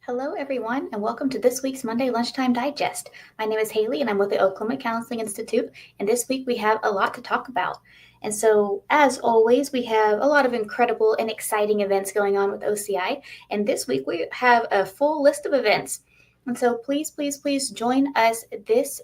Hello, everyone, and welcome to this week's Monday Lunchtime Digest. My name is Hayley, and I'm with the Oklahoma Counseling Institute, and this week we have a lot to talk about. And so, as always, we have a lot of incredible and exciting events going on with OCI, and this week we have a full list of events. And so, please join us this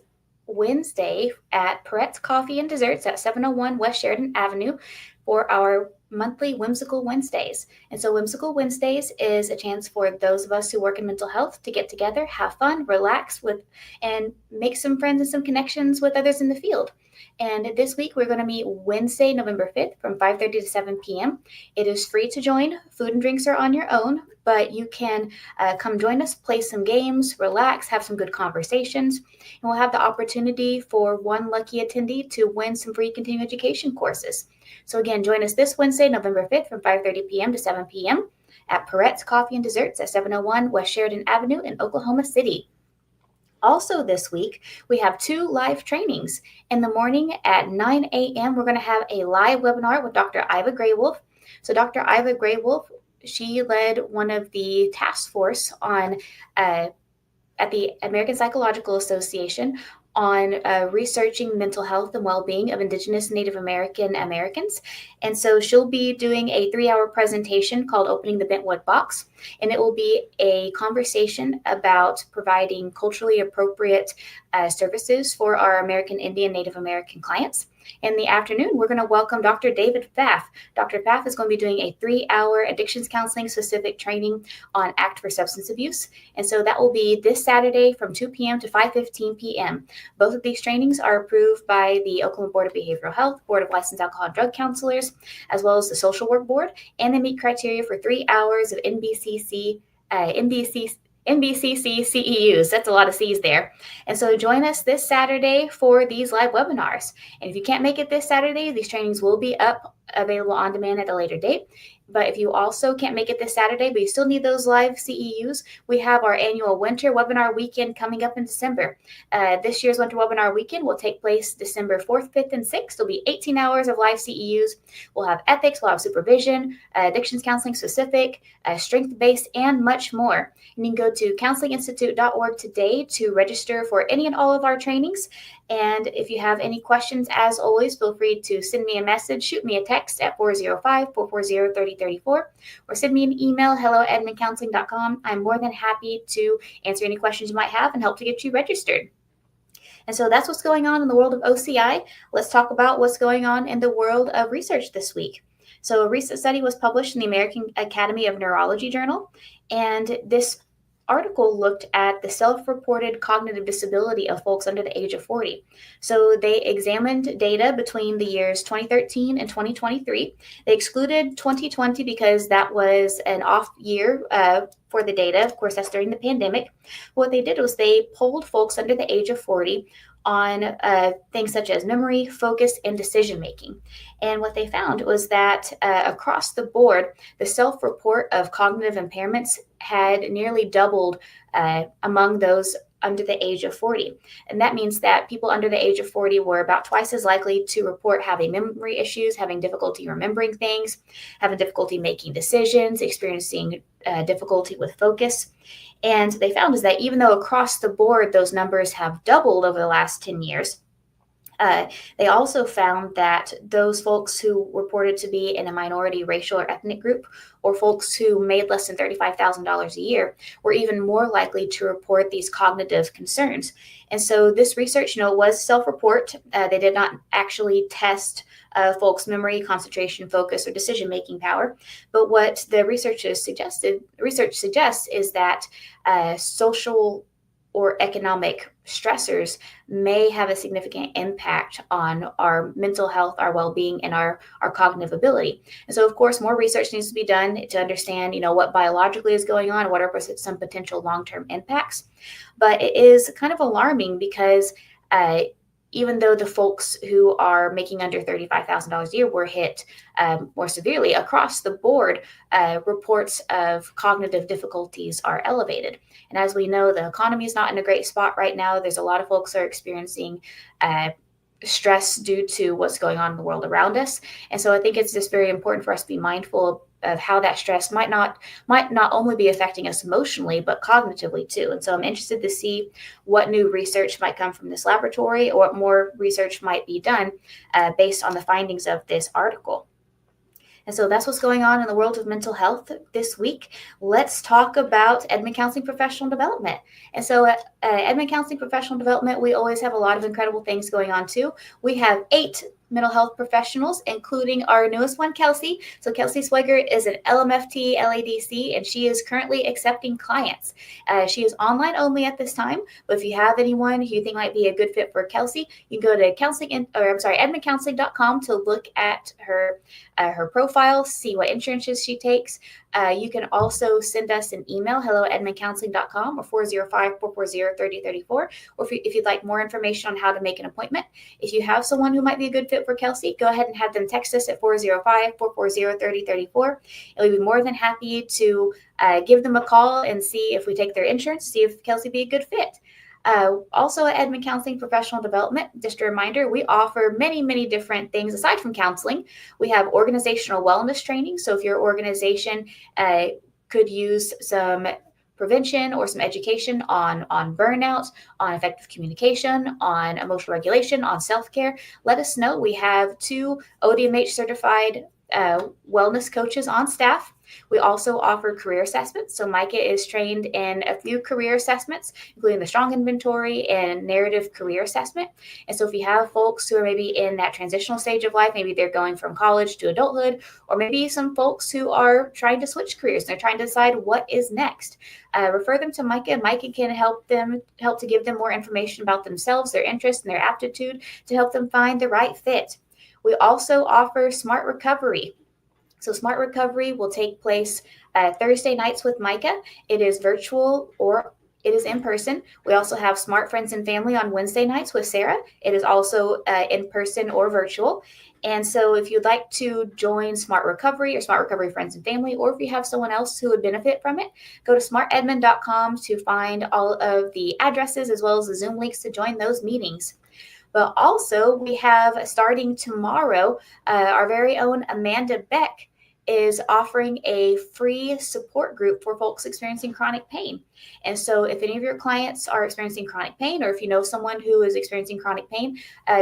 Wednesday at Peretz Coffee and Desserts at 701 West Sheridan Avenue for our monthly Whimsical Wednesdays. And so Whimsical Wednesdays is a chance for those of us who work in mental health to get together, have fun, relax with, and make some friends and some connections with others in the field. And this week we're going to meet Wednesday, November 5th from 5:30 to 7 p.m. It is free to join. Food and drinks are on your own, but you can come join us, play some games, relax, have some good conversations, and we'll have the opportunity for one lucky attendee to win some free continuing education courses. So again, join us this Wednesday, November 5th from 5:30 p.m. to 7 p.m. at Peretz Coffee and Desserts at 701 West Sheridan Avenue in Oklahoma City. Also this week, we have 2 live trainings. In the morning at 9 a.m., we're going to have a live webinar with Dr. Iva Graywolf. So Dr. Iva Graywolf, she led one of the task force on at the American Psychological Association on researching mental health and well-being of Indigenous Native American Americans. And so she'll be doing a 3-hour presentation called Opening the Bentwood Box. And it will be a conversation about providing culturally appropriate services for our American Indian Native American clients. In the afternoon, we're going to welcome Dr. David Pfaff. Dr. Pfaff is going to be doing a 3-hour addictions counseling specific training on ACT for substance abuse. And so that will be this Saturday from 2 p.m. to 5:15 p.m. Both of these trainings are approved by the Oklahoma Board of Behavioral Health, Board of Licensed Alcohol and Drug Counselors, as well as the Social Work Board, and they meet criteria for 3 hours of NBCC CEUs. That's a lot of C's there. And so join us this Saturday for these live webinars. And if you can't make it this Saturday, these trainings will be available on demand at a later date. But if you also can't make it this Saturday, but you still need those live CEUs, we have our annual winter webinar weekend coming up in December. This year's winter webinar weekend will take place December 4th, 5th, and 6th. There'll be 18 hours of live CEUs. We'll have ethics, we'll have supervision, addictions counseling specific, strength-based, and much more. And you can go to counselinginstitute.org today to register for any and all of our trainings. And if you have any questions, as always, feel free to send me a message, shoot me a text at 405-440-3034, or send me an email, hello@edmondcounseling.com. I'm more than happy to answer any questions you might have and help to get you registered. And so that's what's going on in the world of OCI. Let's talk about what's going on in the world of research this week. So a recent study was published in the American Academy of Neurology journal, and this article looked at the self-reported cognitive disability of folks under the age of 40. So they examined data between the years 2013 and 2023. They excluded 2020 because that was an off year for the data. Of course, that's during the pandemic. What they did was they polled folks under the age of 40 on things such as memory, focus, and decision making. And what they found was that across the board, the self-report of cognitive impairments had nearly doubled among those under the age of 40. And that means that people under the age of 40 were about twice as likely to report having memory issues, having difficulty remembering things, having difficulty making decisions, experiencing difficulty with focus. And they found is that even though across the board those numbers have doubled over the last 10 years, they also found that those folks who reported to be in a minority racial or ethnic group, or folks who made less than $35,000 a year, were even more likely to report these cognitive concerns. And so this research, was self-report. They did not actually test folks' memory, concentration, focus, or decision-making power. But what the research suggests is that social or economic stressors may have a significant impact on our mental health, our well-being, and our cognitive ability. And so, of course, more research needs to be done to understand, what biologically is going on, what are some potential long-term impacts. But it is kind of alarming because even though the folks who are making under $35,000 a year were hit more severely, across the board, reports of cognitive difficulties are elevated. And as we know, the economy is not in a great spot right now. There's a lot of folks that are experiencing stress due to what's going on in the world around us. And so I think it's just very important for us to be mindful how that stress might not only be affecting us emotionally, but cognitively too. And so I'm interested to see what new research might come from this laboratory, or what more research might be done based on the findings of this article. And so that's what's going on in the world of mental health this week. Let's talk about Edmond Counseling Professional Development. And so at Edmond Counseling Professional Development, we always have a lot of incredible things going on too. We have 8 mental health professionals, including our newest one, Kelsey. So Kelsey Swigert is an LMFT LADC, and she is currently accepting clients. She is online only at this time, but if you have anyone who you think might be a good fit for Kelsey, you can go to edmondcounseling.com to look at her profile, see what insurances she takes. You can also send us an email, hello@edmondcounseling.com, or 405-440-3034, or if you'd like more information on how to make an appointment. If you have someone who might be a good fit for Kelsey, go ahead and have them text us at 405-440-3034, and we'd be more than happy to give them a call and see if we take their insurance, see if Kelsey be a good fit. Also at Edmond Counseling Professional Development, just a reminder, we offer many, many different things aside from counseling. We have organizational wellness training. So if your organization could use some prevention or some education on burnout, on effective communication, on emotional regulation, on self-care, let us know. We have 2 ODMH certified wellness coaches on staff. We also offer career assessments. So Micah is trained in a few career assessments, including the Strong Inventory and Narrative Career Assessment. And so if you have folks who are maybe in that transitional stage of life, maybe they're going from college to adulthood, or maybe some folks who are trying to switch careers, and they're trying to decide what is next, refer them to Micah. Micah can help to give them more information about themselves, their interests, and their aptitude to help them find the right fit. We also offer Smart Recovery. So Smart Recovery will take place Thursday nights with Micah. It is virtual or it is in person. We also have Smart Friends and Family on Wednesday nights with Sarah. It is also in person or virtual. And so if you'd like to join Smart Recovery or Smart Recovery Friends and Family, or if you have someone else who would benefit from it, go to smartedmond.com to find all of the addresses as well as the Zoom links to join those meetings. But also we have, starting tomorrow, our very own Amanda Beck is offering a free support group for folks experiencing chronic pain. And so if any of your clients are experiencing chronic pain, or if you know someone who is experiencing chronic pain,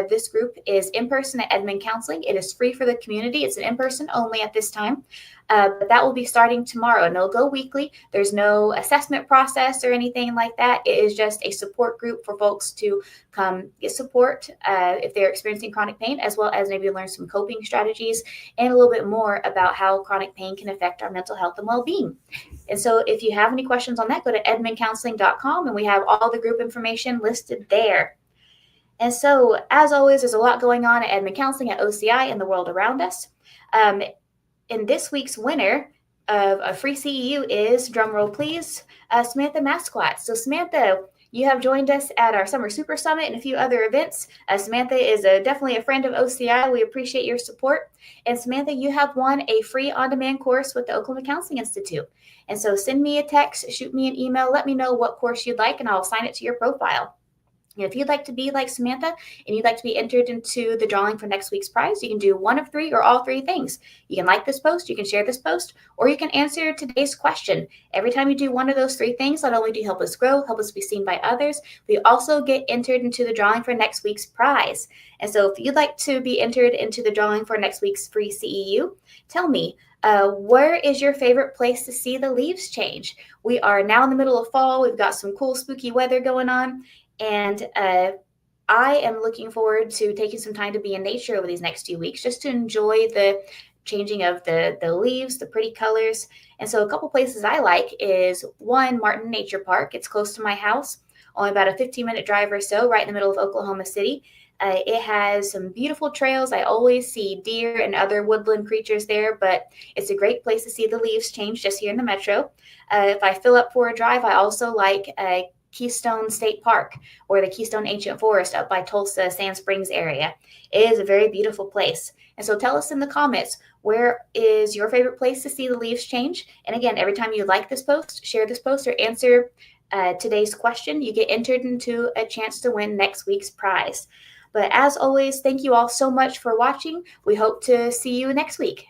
this group is in person at Edmond Counseling. It is free for the community. It's an in-person only at this time. But that will be starting tomorrow, and it'll go weekly. There's no assessment process or anything like that. It is just a support group for folks to come get support if they're experiencing chronic pain, as well as maybe learn some coping strategies and a little bit more about how chronic pain can affect our mental health and well-being. And so if you have any questions on that, go to edmondcounseling.com, and we have all the group information listed there. And so, as always, there's a lot going on at Edmond Counseling, at OCI, and the world around us. In this week's winner of a free CEU is, drumroll please, Samantha Masquat. So Samantha, you have joined us at our Summer Super Summit and a few other events. Samantha is definitely a friend of OCI. We appreciate your support. And Samantha, you have won a free on-demand course with the Oklahoma Counseling Institute. And so send me a text, shoot me an email, let me know what course you'd like, and I'll assign it to your profile. And if you'd like to be like Samantha and you'd like to be entered into the drawing for next week's prize, you can do one of 3 or all 3 things. You can like this post, you can share this post, or you can answer today's question. Every time you do one of those 3 things, not only do you help us grow, help us be seen by others, we also get entered into the drawing for next week's prize. And so if you'd like to be entered into the drawing for next week's free CEU, tell me, where is your favorite place to see the leaves change? We are now in the middle of fall. We've got some cool, spooky weather going on. And I am looking forward to taking some time to be in nature over these next few weeks, just to enjoy the changing of the leaves, the pretty colors. And so a couple places I like is, one, Martin Nature Park. It's close to my house, only about a 15-minute drive or so, right in the middle of Oklahoma City. It has some beautiful trails. I always see deer and other woodland creatures there, but it's a great place to see the leaves change just here in the metro. If I fill up for a drive, I also like Keystone State Park, or the Keystone Ancient Forest up by Tulsa, Sand Springs area. It is a very beautiful place. And so tell us in the comments, where is your favorite place to see the leaves change? And again, every time you like this post, share this post, or answer today's question, you get entered into a chance to win next week's prize. But as always, thank you all so much for watching. We hope to see you next week.